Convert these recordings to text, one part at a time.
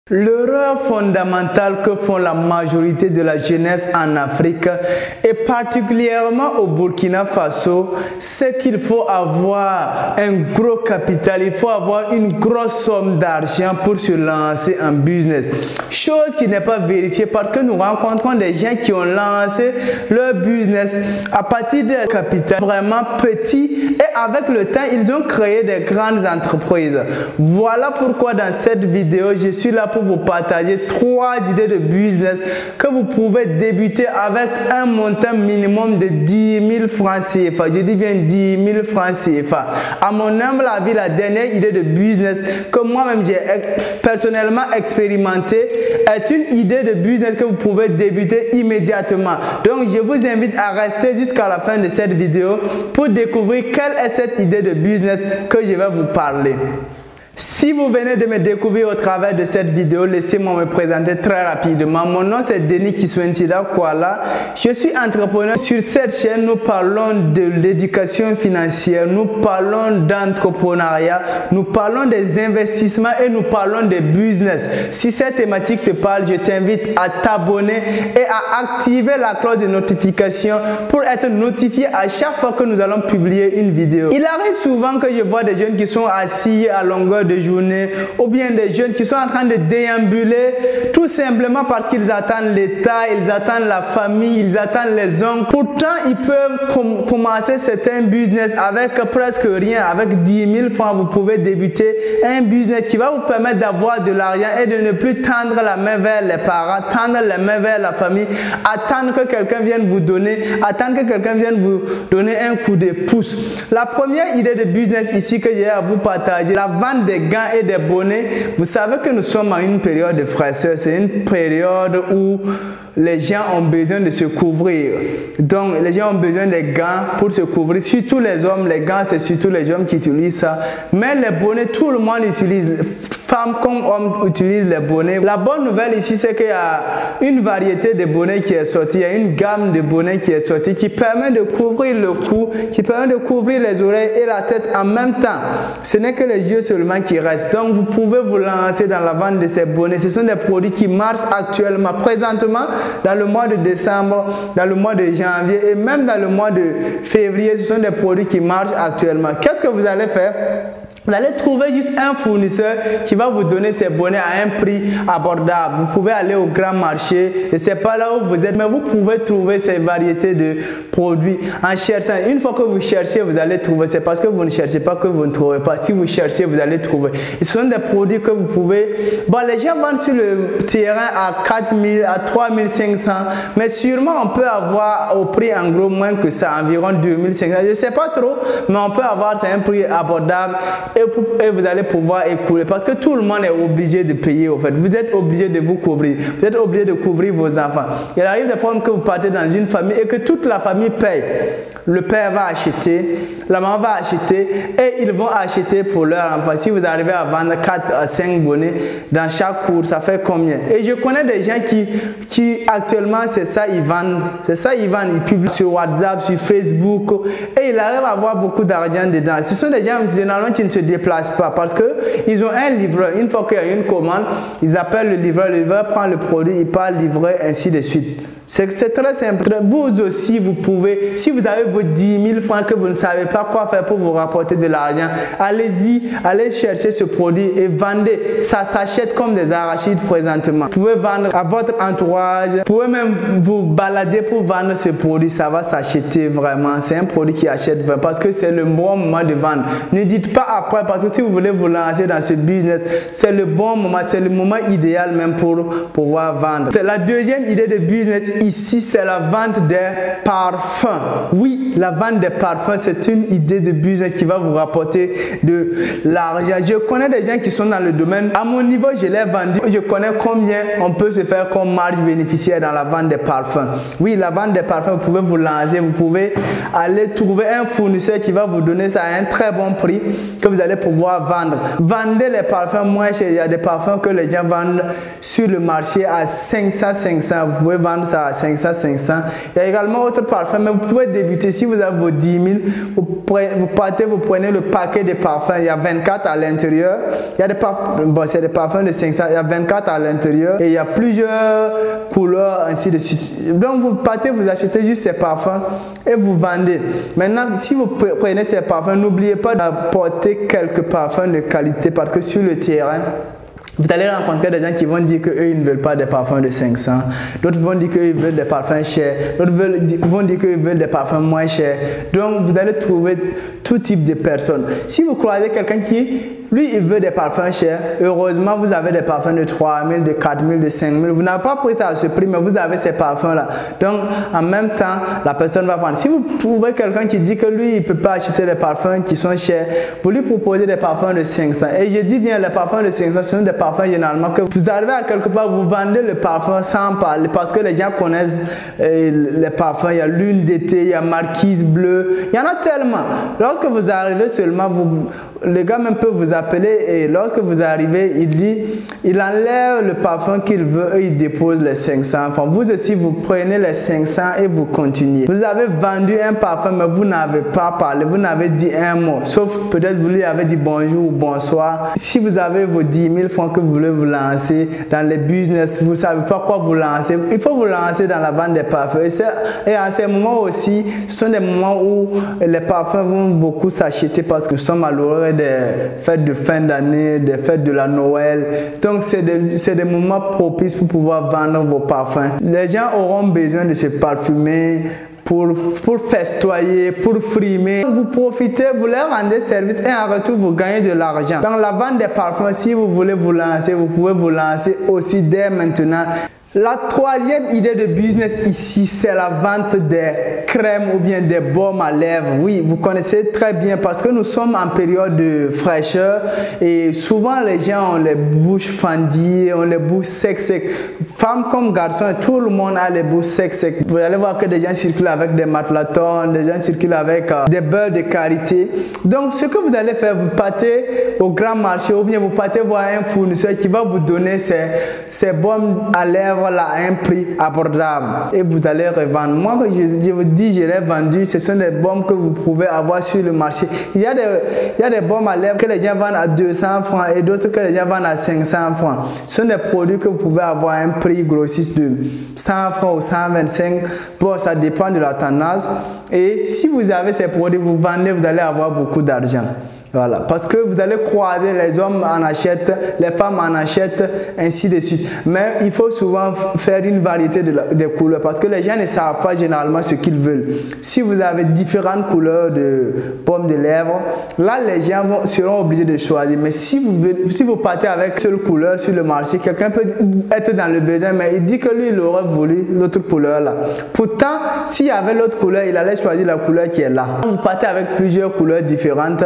L'erreur fondamentale que font la majorité de la jeunesse en Afrique et particulièrement au Burkina Faso, c'est qu'il faut avoir un gros capital, il faut avoir une grosse somme d'argent pour se lancer en business. Chose qui n'est pas vérifiée parce que nous rencontrons des gens qui ont lancé leur business à partir d'un capital vraiment petit et avec le temps, ils ont créé des grandes entreprises. Voilà pourquoi dans cette vidéo, je suis là pour vous partager 3 idées de business que vous pouvez débuter avec un montant minimum de 10 000 francs CFA. Je dis bien 10 000 francs CFA. À mon humble avis, la dernière idée de business que moi-même j'ai personnellement expérimenté est une idée de business que vous pouvez débuter immédiatement. Donc, je vous invite à rester jusqu'à la fin de cette vidéo pour découvrir quelle est cette idée de business que je vais vous parler. Si vous venez de me découvrir au travers de cette vidéo, laissez-moi me présenter très rapidement. Mon nom c'est Denis Kiswensida Kwala. Je suis entrepreneur. Sur cette chaîne, nous parlons de l'éducation financière, nous parlons d'entrepreneuriat, nous parlons des investissements et nous parlons des business. Si cette thématique te parle, je t'invite à t'abonner et à activer la cloche de notification pour être notifié à chaque fois que nous allons publier une vidéo. Il arrive souvent que je vois des jeunes qui sont assis à longueur de journée ou bien des jeunes qui sont en train de déambuler tout simplement parce qu'ils attendent l'État, ils attendent la famille, ils attendent les oncles. Pourtant, ils peuvent commencer certains business avec presque rien. Avec 10 000 francs, vous pouvez débuter un business qui va vous permettre d'avoir de l'argent et de ne plus tendre la main vers les parents, tendre la main vers la famille, attendre que quelqu'un vienne vous donner, attendre que quelqu'un vienne vous donner un coup de pouce. La première idée de business ici que j'ai à vous partager, la vente des gants et des bonnets. Vous savez que nous sommes en une période de fraîcheur. C'est une période où les gens ont besoin de se couvrir. Donc, les gens ont besoin des gants pour se couvrir. Surtout les hommes, les gants, c'est surtout les hommes qui utilisent ça. Mais les bonnets, tout le monde utilise. Femmes comme hommes utilisent les bonnets. La bonne nouvelle ici, c'est qu'il y a une variété de bonnets qui est sortie. Il y a une gamme de bonnets qui est sortie qui permet de couvrir le cou, qui permet de couvrir les oreilles et la tête en même temps. Ce n'est que les yeux seulement qui restent. Donc, vous pouvez vous lancer dans la vente de ces bonnets. Ce sont des produits qui marchent actuellement, présentement, dans le mois de décembre, dans le mois de janvier et même dans le mois de février. Ce sont des produits qui marchent actuellement. Qu'est-ce que vous allez faire? Vous allez trouver juste un fournisseur qui va vous donner ces bonnets à un prix abordable. Vous pouvez aller au grand marché. Je ne sais pas là où vous êtes, mais vous pouvez trouver ces variétés de produits en cherchant. Une fois que vous cherchez, vous allez trouver. C'est parce que vous ne cherchez pas que vous ne trouvez pas. Si vous cherchez, vous allez trouver. Et ce sont des produits que vous pouvez... Bon, les gens vendent sur le terrain à 4 000, à 3 500. Mais sûrement, on peut avoir au prix en gros moins que ça, environ 2 500. Je ne sais pas trop, mais on peut avoir c'est un prix abordable. Et vous allez pouvoir écouler parce que tout le monde est obligé de payer au fait. Vous êtes obligé de vous couvrir. Vous êtes obligé de couvrir vos enfants. Il arrive des fois que vous partez dans une famille et que toute la famille paye. Le père va acheter, la maman va acheter et ils vont acheter pour leur enfant. Si vous arrivez à vendre 4 à 5 bonnets dans chaque cours, ça fait combien? Et je connais des gens qui actuellement, c'est ça, ils vendent. C'est ça, ils vendent. Ils publient sur WhatsApp, sur Facebook et ils arrivent à avoir beaucoup d'argent dedans. Ce sont des gens généralement qui ne se déplacent pas parce qu'ils ont un livreur. Une fois qu'il y a une commande, ils appellent le livreur prend le produit, il part livrer, ainsi de suite. C'est très simple. Vous aussi, vous pouvez, si vous avez vos 10 000 francs que vous ne savez pas quoi faire pour vous rapporter de l'argent, allez-y, allez chercher ce produit et vendez. Ça s'achète comme des arachides présentement. Vous pouvez vendre à votre entourage. Vous pouvez même vous balader pour vendre ce produit. Ça va s'acheter vraiment. C'est un produit qui achète vraiment parce que c'est le bon moment de vendre. Ne dites pas après parce que si vous voulez vous lancer dans ce business, c'est le bon moment, c'est le moment idéal même pour pouvoir vendre. La deuxième idée de business ici, c'est la vente des parfums. Oui, la vente des parfums, c'est une idée de business qui va vous rapporter de l'argent. Je connais des gens qui sont dans le domaine. À mon niveau, je l'ai vendu. Je connais combien on peut se faire comme marge bénéficiaire dans la vente des parfums. Oui, la vente des parfums, vous pouvez vous lancer. Vous pouvez aller trouver un fournisseur qui va vous donner ça à un très bon prix que vous allez pouvoir vendre. Vendez les parfums moins chers. Il y a des parfums que les gens vendent sur le marché à 500. Vous pouvez vendre ça à 500. Il y a également autre parfum, mais vous pouvez débuter. Si vous avez vos 10 000, vous partez, vous prenez le paquet de parfums. Il y a 24 à l'intérieur. Il y a des parfums, bon, c'est des parfums de 500. Il y a 24 à l'intérieur et il y a plusieurs couleurs, ainsi de suite. Donc, vous partez, vous achetez juste ces parfums et vous vendez. Maintenant, si vous prenez ces parfums, n'oubliez pas d'apporter quelques parfums de qualité parce que sur le terrain, vous allez rencontrer des gens qui vont dire qu'eux, ils ne veulent pas des parfums de 500. D'autres vont dire qu'ils veulent des parfums chers. D'autres vont dire qu'ils veulent des parfums moins chers. Donc, vous allez trouver tout type de personnes. Si vous croisez quelqu'un qui, lui, il veut des parfums chers, heureusement, vous avez des parfums de 3 000, de 4 000, de 5 000. Vous n'avez pas pris ça à ce prix, mais vous avez ces parfums-là. Donc, en même temps, la personne va prendre. Si vous trouvez quelqu'un qui dit que lui, il ne peut pas acheter des parfums qui sont chers, vous lui proposez des parfums de 500. Et je dis bien, les parfums de 500, ce sont des parfums généralement que vous arrivez à quelque part, vous vendez le parfum sans parler, parce que les gens connaissent les parfums. Il y a lune d'été, il y a marquise bleue, il y en a tellement. Lorsque vous arrivez seulement, le gars même peut vous appeler et lorsque vous arrivez, il enlève le parfum qu'il veut et il dépose les 500. Enfin, vous aussi, vous prenez les 500 et vous continuez. Vous avez vendu un parfum, mais vous n'avez pas parlé, vous n'avez dit un mot, sauf peut-être vous lui avez dit bonjour ou bonsoir. Si vous avez vos 10 000 francs que vous voulez vous lancer dans les business, vous ne savez pas quoi vous lancer, il faut vous lancer dans la vente des parfums. Et à ces moments aussi, ce sont des moments où les parfums vont beaucoup s'acheter parce que nous sommes à l'orée des fêtes de fin d'année, des fêtes de la Noël. Donc, c'est des moments propices pour pouvoir vendre vos parfums. Les gens auront besoin de se parfumer pour festoyer, pour frimer. Vous profitez, vous leur rendez service et en retour, vous gagnez de l'argent. Dans la vente des parfums, si vous voulez vous lancer, vous pouvez vous lancer aussi dès maintenant. La troisième idée de business ici, c'est la vente des crèmes ou bien des baumes à lèvres. Oui, vous connaissez très bien parce que nous sommes en période de fraîcheur et souvent les gens ont les bouches fendues, ont les bouches secs. Femmes comme garçons, tout le monde a les bouches secs. Vous allez voir que des gens circulent avec des matelatons, des gens circulent avec des beurres de qualité. Donc, ce que vous allez faire, vous partez au grand marché ou bien vous partez voir un fournisseur qui va vous donner ces baumes à lèvres là à un prix abordable et vous allez revendre. Moi, je vous dis, je l'ai vendu. Ce sont des baumes que vous pouvez avoir sur le marché. Il y a des baumes à lèvres que les gens vendent à 200 francs et d'autres que les gens vendent à 500 francs. Ce sont des produits que vous pouvez avoir à un prix grossiste de 100 francs ou 125. Bon, ça dépend de la tendance. Et si vous avez ces produits, vous vendez, vous allez avoir beaucoup d'argent. Voilà, parce que vous allez croiser, les hommes en achètent, les femmes en achètent, ainsi de suite. Mais il faut souvent faire une variété de couleurs parce que les gens ne savent pas généralement ce qu'ils veulent. Si vous avez différentes couleurs de pommes de lèvres, là les gens seront obligés de choisir. Mais si vous partez avec une seule couleur sur le marché, quelqu'un peut être dans le besoin, mais il dit que lui, il aurait voulu l'autre couleur là. Pourtant, s'il y avait l'autre couleur, il allait choisir la couleur qui est là. Vous partez avec plusieurs couleurs différentes.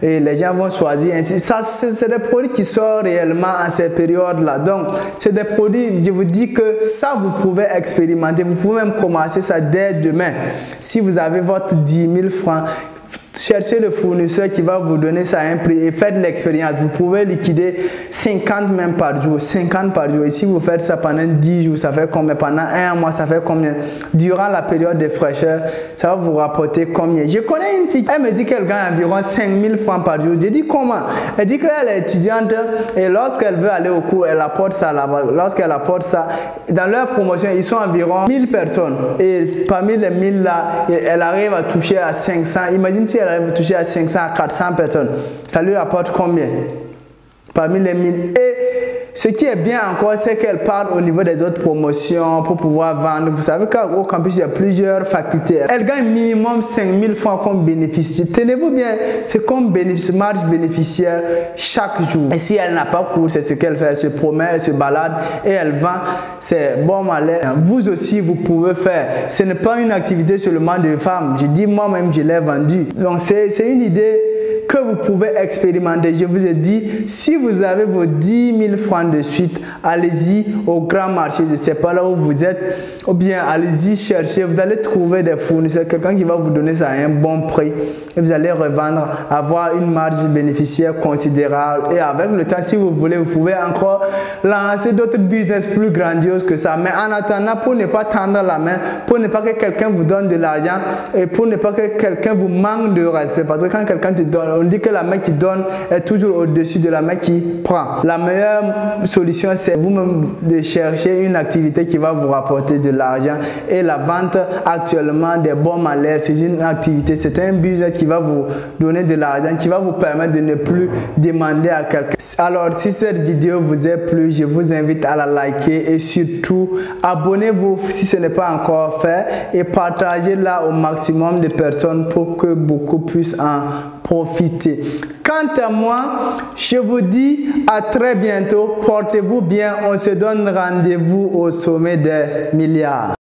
Et les gens vont choisir ainsi. Ça, c'est des produits qui sortent réellement en ces périodes-là. Donc, c'est des produits, je vous dis que ça, vous pouvez expérimenter. Vous pouvez même commencer ça dès demain. Si vous avez votre 10 000 francs, cherchez le fournisseur qui va vous donner ça à un prix et faites l'expérience. Vous pouvez liquider 50 même par jour, 50 par jour. Et si vous faites ça pendant 10 jours, ça fait combien? Pendant un mois, ça fait combien? Durant la période de fraîcheur, ça va vous rapporter combien? Je connais une fille, elle me dit qu'elle gagne environ 5 000 francs par jour. Je dis comment? Elle dit qu'elle est étudiante et lorsqu'elle veut aller au cours, elle apporte ça là-bas. Lorsqu'elle apporte ça, dans leur promotion, ils sont environ 1000 personnes. Et parmi les 1000 là, elle arrive à toucher à 500. Imagine si elle arrive à toucher à 500 à 400 personnes. Ça lui rapporte combien? Parmi les 1000. Et ce qui est bien encore, c'est qu'elle parle au niveau des autres promotions pour pouvoir vendre. Vous savez qu'au campus, il y a plusieurs facultés. Elle gagne minimum 5 000 francs comme bénéficiaire. Tenez-vous bien, c'est comme marge bénéficiaire chaque jour. Et si elle n'a pas cours, c'est ce qu'elle fait. Elle se promène, elle se balade et elle vend ses baumes à lèvres. Vous aussi, vous pouvez faire. Ce n'est pas une activité seulement de femmes. Je dis moi-même, je l'ai vendu. Donc, c'est une idée que vous pouvez expérimenter. Je vous ai dit, si vous avez vos 10 000 francs de suite, allez-y au grand marché, je ne sais pas là où vous êtes, ou bien allez-y chercher, vous allez trouver des fournisseurs, quelqu'un qui va vous donner ça à un bon prix et vous allez revendre, avoir une marge bénéficiaire considérable et avec le temps, si vous voulez, vous pouvez encore lancer d'autres business plus grandioses que ça. Mais en attendant, pour ne pas tendre la main, pour ne pas que quelqu'un vous donne de l'argent et pour ne pas que quelqu'un vous manque de respect, parce que quand quelqu'un te donne, on dit que la main qui donne est toujours au-dessus de la main qui prend. La meilleure solution, c'est vous-même de chercher une activité qui va vous rapporter de l'argent et la vente actuellement des baumes à lèvres, c'est une activité, c'est un business qui va vous donner de l'argent, qui va vous permettre de ne plus demander à quelqu'un. Alors, si cette vidéo vous a plu, je vous invite à la liker et surtout abonnez-vous si ce n'est pas encore fait et partagez-la au maximum de personnes pour que beaucoup puissent en profiter. Quant à moi, je vous dis à très bientôt. Portez-vous bien. On se donne rendez-vous au sommet des milliards.